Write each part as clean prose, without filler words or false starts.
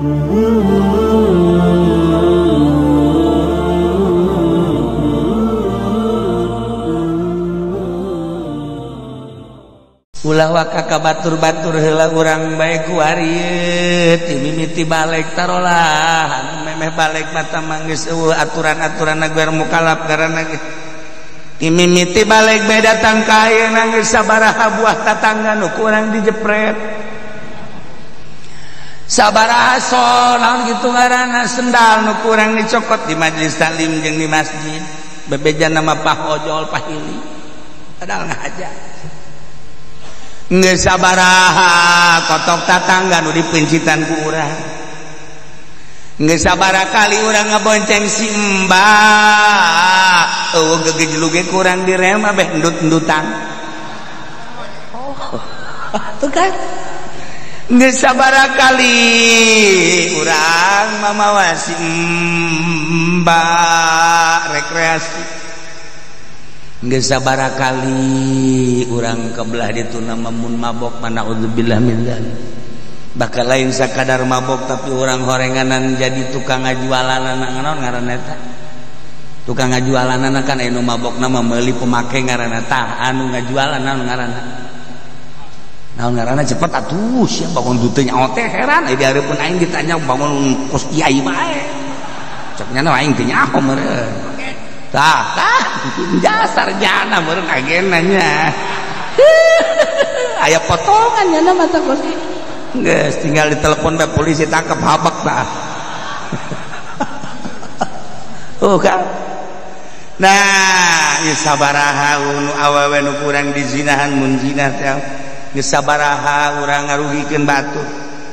ulah waka ka batur-batur heula urang bae ku arieu ti mimiti balik tarolah memeh balik mata manggeus eueuh aturan-aturanna guer mukalaf karana ti mimiti balik bae datang ka ayeuna geus sabaraha buah tatangga nu kurang dijepret sabaraha sol naon kitu ngaranna sendal nu kurang dicokot di majelis taklim jeung di masjid bebejan nama pahojol pahili padahal ngahaja geus sabaraha kotok tatangga nu dipencitan ku urang geus sabaraha kali urang ngabonceng si Mbak eueuh gegejlug ge kurang direm abeh endut-endutan tuh kan geus sabaraha kali urang mamawa si Mbak rekreasi geus sabaraha kali urang kebelah ditu nama mun mabok mana udzubillah min dzalik bakal lain sakadar mabok tapi urang horenganan jadi tukang ngajualanana naon ngaranna eta tukang ngajualanana kan anu mabokna mah meuli pemake ngaranna tah anu ngajualan naon ngaranna cepet atuh sia bangun duteung nyaho teh heran di hareupeun aing ditanya bangun kos kiai bae cek nya aing teh nyaho meureun tah dasar jana meureun agena nya aya potongan nya mata kos geus tinggal ditelepon bae polisi tangkap habak tah kan nah ieu sabaraha nu awewe nu kurang dizinahan mun zina teh geus sabaraha urang ngarugikeun batur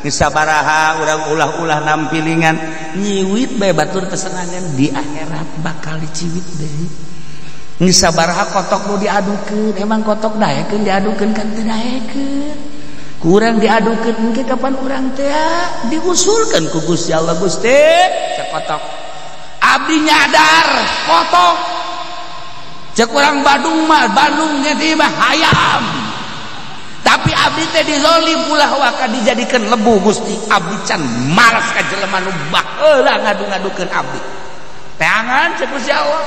geus sabaraha urang ulah-ulah nampilingan nyiwit bae batur tesenangan di akhirat bakal diciwit deui geus sabaraha kotok nu diadukeun emang kotok daekeun diadukeun kan teu daekeun kurang diadukeun engke kapan urang teh diusulkeun ku Gusti Allah Gusti cek kotok abdi nyadar kotok cek urang Bandung mah Bandung ge teh mah hayam tapi abdi teh dizolim ulah waka dijadikeun lebu Gusti abdi can malas ka jelema nu baheula ngadu-ngadukeun abdi teangan cek Gusti Allah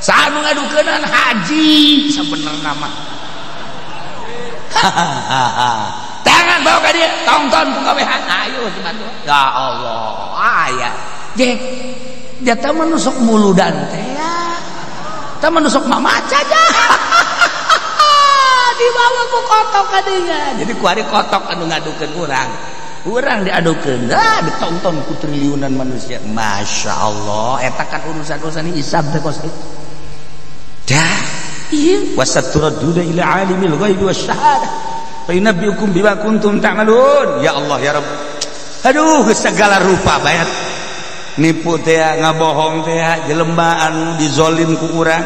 saha nu ngadukeunan haji sabenerna mah tangan bawa ka dia tonton ku gawean ayo dibantu ya Allah aya jek jata menusuk muludan teh ya tah menusuk mamaca aja dibawa ku kotok kadinya jadi ku ari kotok anu ngadukeun urang diadukeun ditonton ku triliunan manusia Masya Allah eta kan urusan-urusan hisab teh kos dah ieu wasaturaduna ila alimil ghaibi wasyahadah fa yunabbiukum bima kuntum ta'malun ya Allah ya Rabb aduh segala rupa bayat nipu teh ngabohong teh jelema anu dizolim ku urang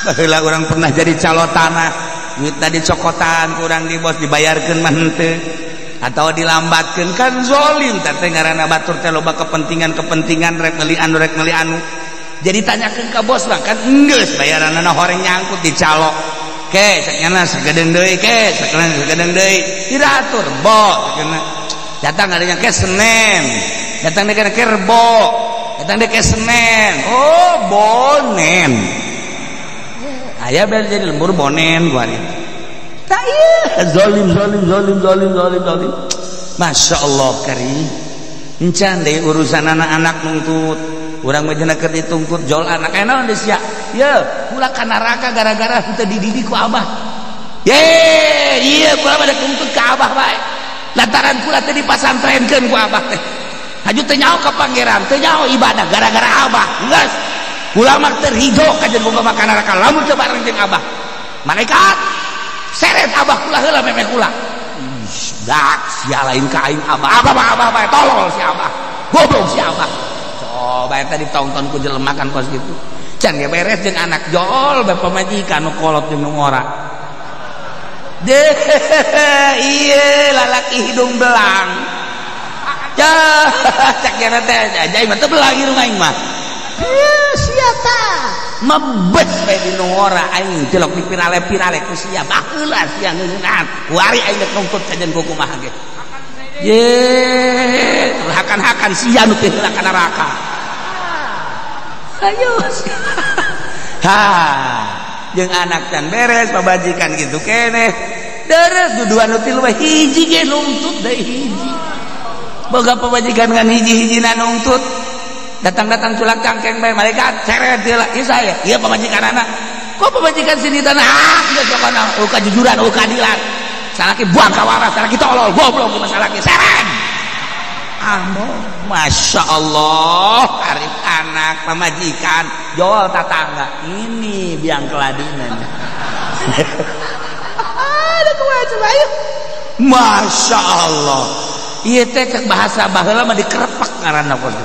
baheula urang pernah jadi calo tanah duitna dicokotan urang di bos dibayarkeun mah henteu atau dilambatkeun kan zolim teh ngaranna batur teh loba kepentingan rek meuli anu jadi tanyakeun ka bos mah kan geus bayaranna horeng nyangkut dicalo ke saknyana sagedeung deui ke saknyana sagedeung deui diratur bo saknyana datang adanya ke Senen datang dek ke Rebo datang dek ke Senen oh bonen aya bener jadi lembur bonen gua ari tah ieu zalim Masya Allah karim encan deui urusan anak-anak nuntut urang mah cenah keur ditungtut jol anak naon deus sia ye ulah ka neraka gara-gara teu dididik ku abah ye ieu kula bade kuntut ka abah bae lantaran kula teh dipasantrenkeun ku abah teh haju teu nyaho ka pangeran teu nyaho ibadah gara-gara abah geus kula mah terhijo ka jeung boga ka neraka lamun teu bareng jeung abah malaikat seret abah kula heula memeh kula dak sia lain ka aing abah bae tolol si abah goblok si abah coba eta ditonton ku jelema kan kos kitu can ge beres jeung anak jol bae pamajikan nu kolot jeung nu ngora deh ieu lalaki hidung belang ya cak nya teh jai mah teu belang irung aing mah sia tah mebet bae di nu ngora aing celok dipirale-pirale ku sia baheula sia ngeunaan ku ari aing rek nuntut sajen ku kumaha ge ye durhaka hakan-hakan sia nu teh heula ka neraka. Ayo. Ha, jeung anak can beres pabajikan gitu keneh. Deres duduan nu tilu hiji ge nuntut deui hiji. Boga pabajikan ngan hiji-hijina nuntut. Datang-datang culak cangkeng bae malaikat ceret heula. Ieu saya, ieu pamajikan anak. Kok pemajikan sini tanah geus pokona kejujuran keadilan salaki buang ka waras salaki tolol goblok ke masalaki seren Masya Allah karib anak pemajikan jol tatangga ini biang keladinan ada kumaha coba ayo Masya Allah ieu teh cek bahasa baheula mah dikerepek ngaranna kos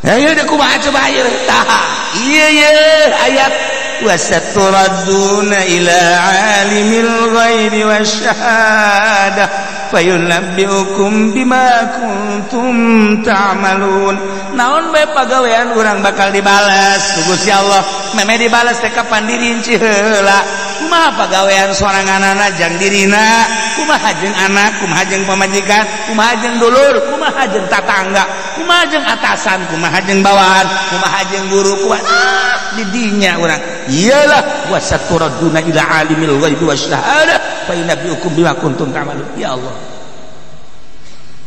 ayo da kumaha coba ayo tah ieu ayat وَسَتُرَدُّونَ إِلَى عَالِمِ الْغَيْبِ وَالشَّهَادَةِ فَيُنَبِّئُكُم بِمَا كُنتُمْ تَعْمَلُونَ naon bae pagawean urang bakal dibales ku Gusti Allah meme dibales teh kapan dirinci heula kumaha pagawean soranganana jang dirina kumaha jeung anak kumaha jeung pamajikan kumaha jeung dulur kumaha jeung tatangga kumaha jeung atasan kumaha jeung bawahan kumaha jeung guru kumaha di dinya urang iyalah wasaturaduna ila alimil ghaibi wasyahadah fa yunabbiukum bima kuntum ta'malun ya Allah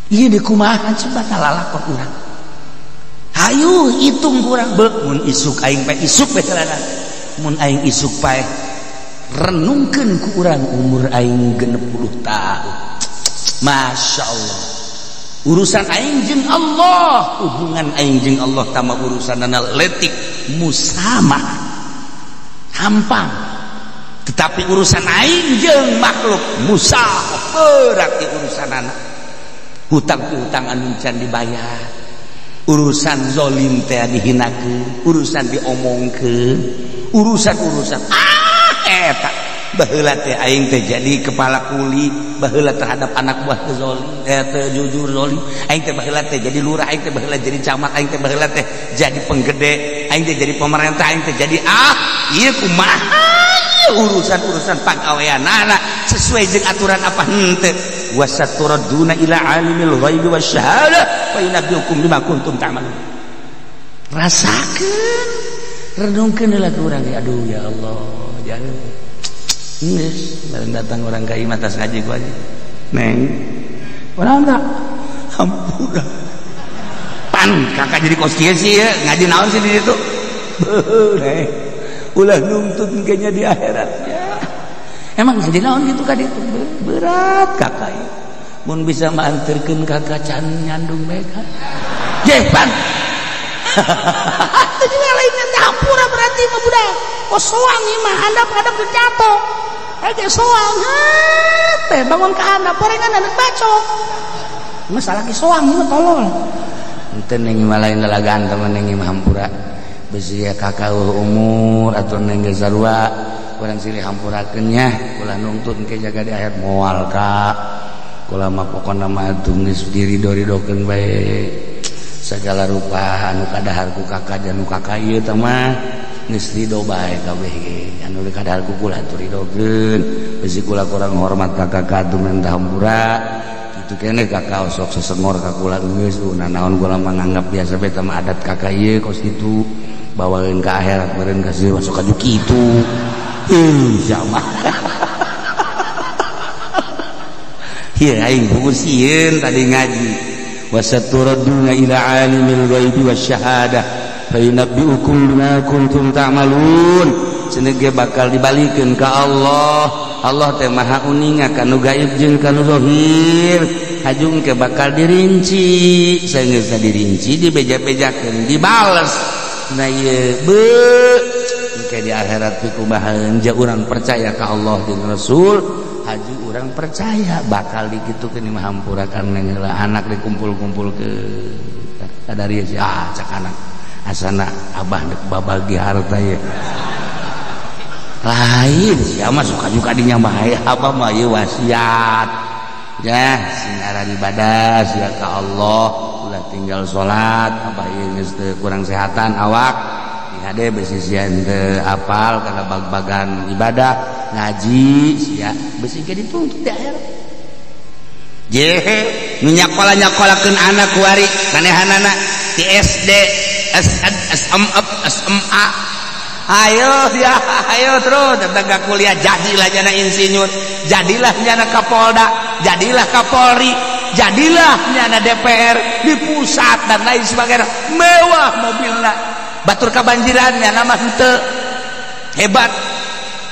ieu di kumaha coba talalakon urang hayu hitung kurang beuk mun isuk aing pae isuk bae celana mun aing isuk pae renungkeun ku urang umur aing 60 tahun Masya Allah urusan aing jeung Allah hubungan aing jeung Allah tama urusanana letik musamah hampang tetapi urusan aing jeung makhluk musah berarti urusanana hutang-hutang anu can dibayar urusan zolim teh dihinakeun urusan diomongkeun urusan-urusan eta baheula teh aing teh jadi kepala kuli baheula terhadap anak buah teh zolim teh jujur zolim aing teh baheula teh jadi lurah aing teh baheula jadi camat aing teh baheula teh jadi penggede aing teh jadi pemerintah aing teh jadi ieu kumaha urusan-urusan pagaweanana sesuai jeung aturan apa henteu wasaturaduna ila alimil ghaibi wasyahadah fa yunabbiukum bima kuntum ta'malun rasakeun renungkeun heula ku urang aduh ya Allah jangan geus bareng datang orang ka imah tas ngaji ku aja neng urang tak hampura pan kakak jadi kos kieu sih ya ngaji naon sih di ditu neng ulah nuntut engkenya di akhiratnya emang ngaji naon gitu ka ditu berat kakak ya mun bisa maanterkeun kakak can nyandung bae kan jeh pan teu juga lainnya teh hampura berarti mah budak oh soang ieu mah handap-handap teu jatuh ege soang teh bangun ka handap porengan anak bacok masalah ki soang ieu mah tolol henteu ning mah lain lalagaan temen ning mah hampura besi ya kakak umur atau neng geus sarua urang silih hampurakeun nya ulah nuntut engke jaga di akhir moal ka kula mah pokona mah geus dirido-ridokeun bae segala rupa anu kadahar ku kakak dan anu kakak ieu teh mah geus ridho bae kabeh ge anu kadahar ku kula atuh ridokeun besi kula kurang hormat ka kakak atuh mentah hampura kitu keneh kakak sok sesengor ka kula geus naon kula mah nganggap biasa bae teh adat kakak ieu kos kitu bawain ke akhirat meureun kasih masuk ka kitu sama ieu aing buku sieun tadi ngaji wasaturaduna ila alimil ghaibi wasyahadah fa yunabbiukum bima kuntum ta'malun cenah ge bakal dibalikeun ka Allah Allah teh maha uninga kanu gaib jeung kanu zahir hajung ke bakal dirinci saeunggeus dirinci dibeja-bejakeun dibales nah ieu beuh engke di akhirat teh kumaha anja urang percaya ka Allah jeung Rasul haju urang percaya bakal dikitukeun imah hampurakan heula anak dikumpul-kumpul ke sadari si cak anak asana abah dek babagi harta ye lain sia mah suka juga dinya mah apa mah ieu wasiat ya sing aran ibadah sia ka Allah ulah tinggal salat abah ieu geus teu kurang sehatan awak hade besi sia teu apal kana bag-bagan ibadah ngaji sia besi ge dituntut di akhirat je nyakolakeun anak kuari manehanana di SD SMA ayo ya ayo terus tetangga kuliah jadilah jana insinyur, jadilah jana Kapolda, jadilah Kapolri, jadilah jana DPR di pusat dan lain sebagainya, mewah mobilnya, batur kabanjirannya nama henteu hebat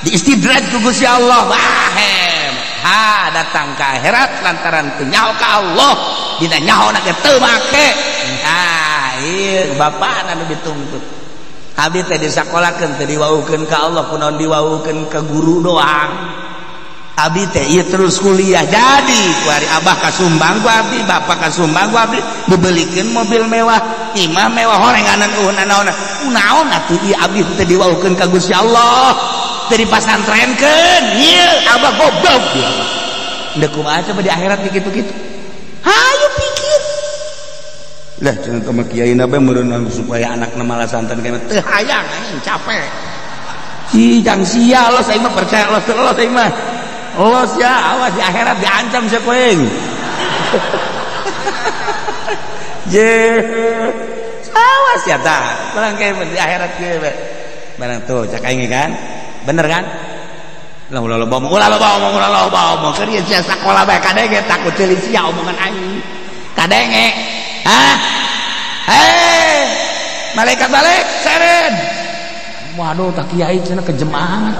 di istidraj ku Gusti Allah, wah datang ke akhirat lantaran teu nyaho ka Allah dina nyaho na teu make. Nah ieu bapana nu dituntut abi teh disakolakeun teh diwaukeun ka Allah kunaon diwaukeun ka guru doang. Abi teh ieu terus kuliah jadi kuari abah kasumbang ku abdi, bapak kasumbang ku abdi, dibelikeun mobil mewah, imah mewah, horenganan naon atuh ieu abdi teh diwaukeun ka Gusti Allah, teh dipasantrenkeun. Ieu abah goblok dia. Da kumaha coba di akhirat kitu-kitu. Hayu pikir. Lah cenah teh mah kiaina bae meureun supaya anakna malah santen kana teu hayang anjing capek. Jang sia los aing mah percaya los aing mah. Los ya awas di akhirat diancam sia koeng. Je. Awas ya tah. Barang kae di akhirat ge bae. Barang tuh cak aing kan. Bener kan? Ulah bawa keur ieu sia sakola bae kadenge takut ceulik sia omongan aing. Kadenge. Hah? Hei, malaikat balik, seren. Waduh, tak kiai cenah kejem amat.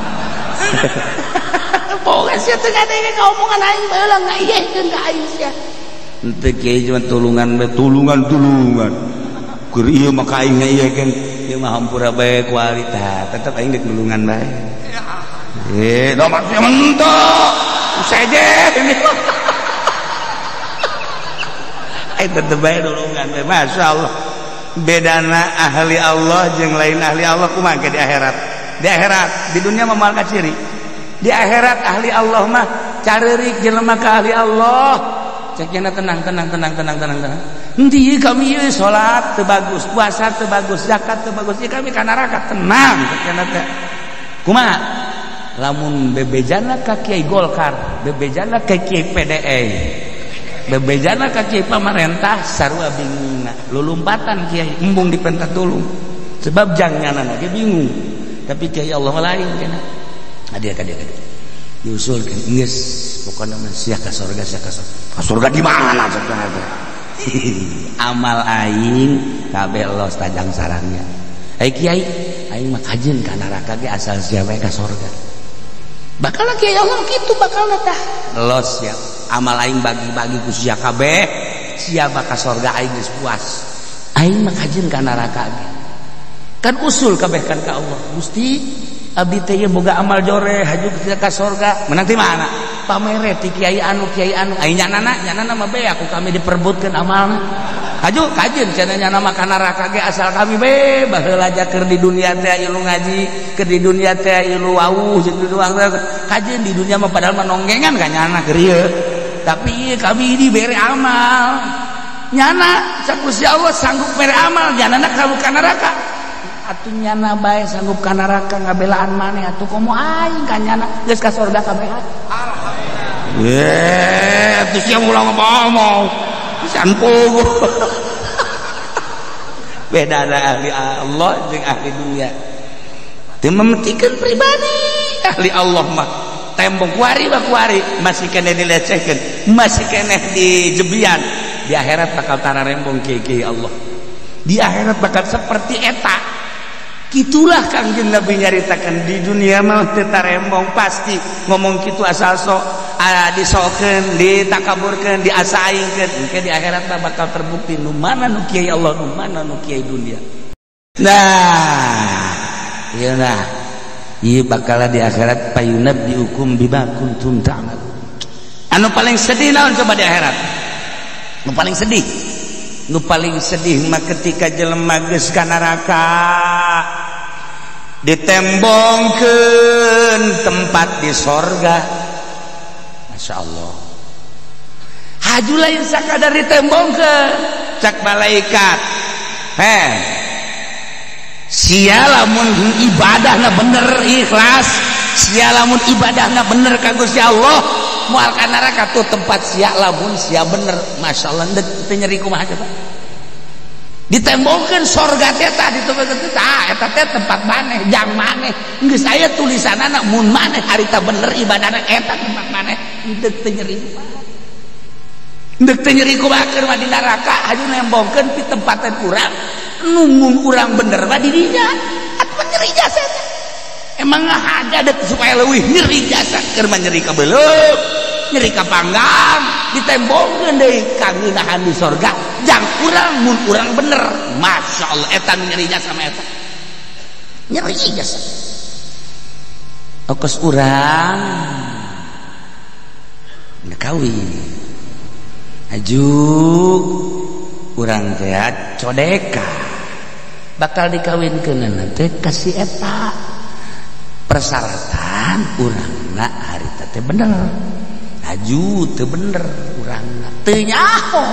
Pokoknya sia teu kadenge omongan aing bae ngaieukeun ka aing sia. Henteu kiai cuma tulungan bae, tulungan. Keur ieu mah ka aing ngaieukeun, ieu mah hampura bae kualitas, tetep aing deuk tulungan bae. Nomor mentok. Seje ini. Tetep bae dulungan bae, masyaallah. Bedana ahli Allah jeung lain ahli Allah kumaha di akhirat. Di akhirat, di dunia mah moal kaciri. Di akhirat ahli Allah mah careurik jelema ka ahli Allah. Cekna tenang. Henteu kami ieu salat teu bagus, puasa teu bagus, zakat teu bagus, ieu kami ka neraka tenang cekna teh. Kumaha? Lamun bebejana ka Kiai Golkar, bebejana ka Kiai PDE. Bebejana ka Kiai pamarentah sarua bingungna lulumpatan Kiai embung dipentat tulung sebab jangnana ge bingung tapi Kiai Allah lain kana hadir diusulkeun geus pokona mah sia ka surga ka surga di mana sebenarnya amal aing kabeh los tajang sarangnya Kiai aing mah kajeun ka neraka ge asal sia we ka surga bakal Kiai Allah kitu bakal tah los ya amal aing bagi-bagi ku sia kabeh sia ka surga aing geus puas aing mah kajeun ka neraka ge kan usul kabeh kan ka Allah Gusti abdi teh ye boga amal joreh haju ka surga menang ti mana pamere ti kiai anu aing nyanana mah bae aku kami diperebutkeun amalna haju kajeun cenah nyana mah ka neraka ge asal kami bae baheula aja keur di dunia teh ieu ngaji keur di dunia teh ieu wawuh jeung di doang kajeun di dunia mah padahal mah nonggengan ka nyana keur ieu tapi kami ini bere amal nyana cak Gusti Allah sanggup bere amal nyanana kalu ka neraka atuh nyana bae sanggup ka neraka ngabelaan maneh atuh komo aing ka nyana geus ka surga kabeh alhamdulillah atuh sia ulang ngomong sanpul beda ahli Allah jeung ahli dunia teu memetikeun pribadi ahli Allah mah tembok kuari masih kena dilecehkeun masih kena dijebian di akhirat bakal tararembong kiai Allah di akhirat bakal seperti eta kitulah Kangjeng Nabi nyaritakan di dunia mah teu tarembong pasti ngomong kitu asal sok disokeun ditakaburkeun diasaingkeun engke di akhirat mah bakal terbukti nu mana nu kiai Allah nu mana nu kiai dunia nah ieu nah ieu bakal di akhirat payunabbiukum bima kuntum ta'malun. Anu paling sedih naon coba di akhirat? Nu paling sedih mah ketika jelema geus ka neraka ditembongkeun tempat di sorga. Masyaallah. Haju lain sakadar ditembongkeun cak malaikat. Sia lamun ibadahna bener ikhlas, sia lamun ibadahna bener ka Gusti Allah, moal ka neraka tuh tempat sia lamun sia bener masyaallah deuk teu nyeri kumaha coba ditembongkeun sorga teh tah ditembongkeun tah eta teh tempat maneh jang maneh geus aya tulisanana mun maneh harita bener ibadahna eta tempat maneh deuk teu nyeri kumaha deuk teu nyeri kumaha keur mah di neraka haju nembongkeun pi tempaten urang nunggun urang bener mah di dinya atuh nyeri jasad emang ada supaya leuwih nyeri jasad keur mah nyeri ka beuleuh nyeri ka panggang ditembongkeun deui ka ngeunahan di sorga jang urang mun urang bener masyaallah eta nyeri jasad mah eta nyeri jasad ongkos urang kawin aju urang teh codeka bakal dikawinkeunna teh ka si eta persyaratan urangna harita teh bener aju teu bener urangna teu nyaho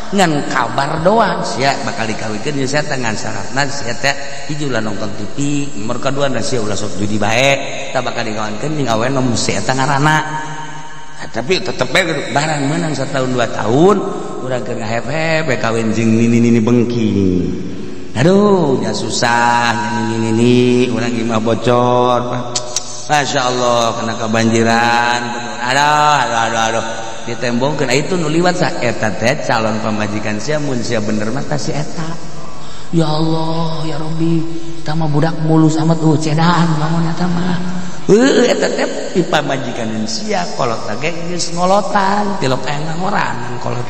ngan kabar doang sia bakal dikawinkeun ieu sia teh ngan syaratna sia teh hiji ulah nonton TV nomor kadua na sia ulah sok judi bae tah bakal dikawinkeun jeung awewe nu si eta ngaranna tapi tetep bae barang meunang 1 tahun 2 tahun urang keur ngahep-hep kawin jeung nini bengking aduh nya susah nya nini urang ieu mah bocor Masya Allah kena kebanjiran aduh ditembongkeun itu nu liwat sa eta teh calon pamajikan sia mun sia bener mah si eta ya Allah ya Rabbi eta mah budak mulus amat cedahan lamun eta mah eta teh di pamajikan sia kolot ge geus ngolotan tilok aya ngorangan kolot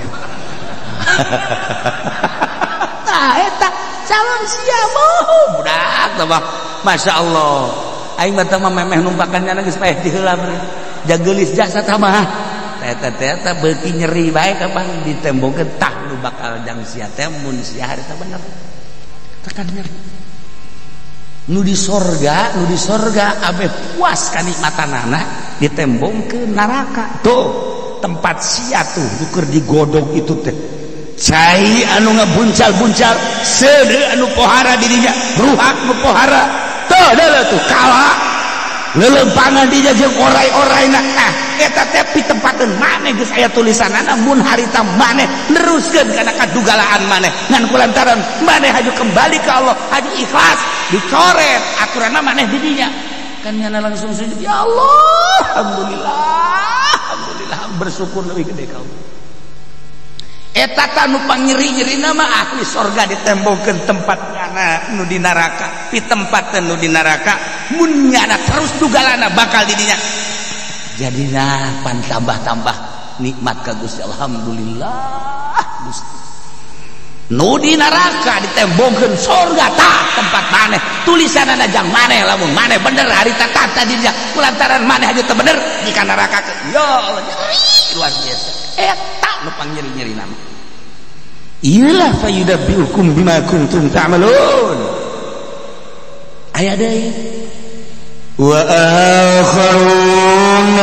nah eta calon sia mah budak tah mah Masya Allah aing mah teh memeh numpakannya geus paeh diheula jageulis jasa tah mah eta beuki nyeri bae kapan ditembongkeun tah nu bakal jang sia teh mun sia harita bener tekan nyeri nu di sorga abe puas kanikmatanana ditembongkeun neraka tuh tempat sia tuh keur digodog itu teh cai anu ngabuncal-buncal seudeu anu pohara dirinya ruhak nu pohara tuh deuleuh tuh kala lelempangan dinya jeung orai-oraina eta teh pi tempateun maneh geus aya tulisanana mun harita maneh neruskeun kana kadugalaan maneh ngan kulantaran maneh haju kembali ka Allah haju ikhlas dicoret aturanna maneh di dinya kan nyana langsung sujud ya Allah alhamdulillah bersyukur leuwih gede ka Allah eta tanu panyeri-nyerina mah ahli sorga ditembongkeun tempatna nu di neraka pi tempateun nu di neraka mun nyana terus dugalana bakal di dinya jadina pan tambah-tambah nikmat ka Gusti alhamdulillah Gusti nu di neraka ditembongkeun sorga tah tempat maneh tulisanana jang maneh lamun maneh bener harita tah dinya kulantaran maneh haju teu bener di ka neraka ya Allah nyeri luar biasa eta nu panyeri-nyeri nama iyalah fayudabbiukum bima kuntum ta'malun aya deui wa akharun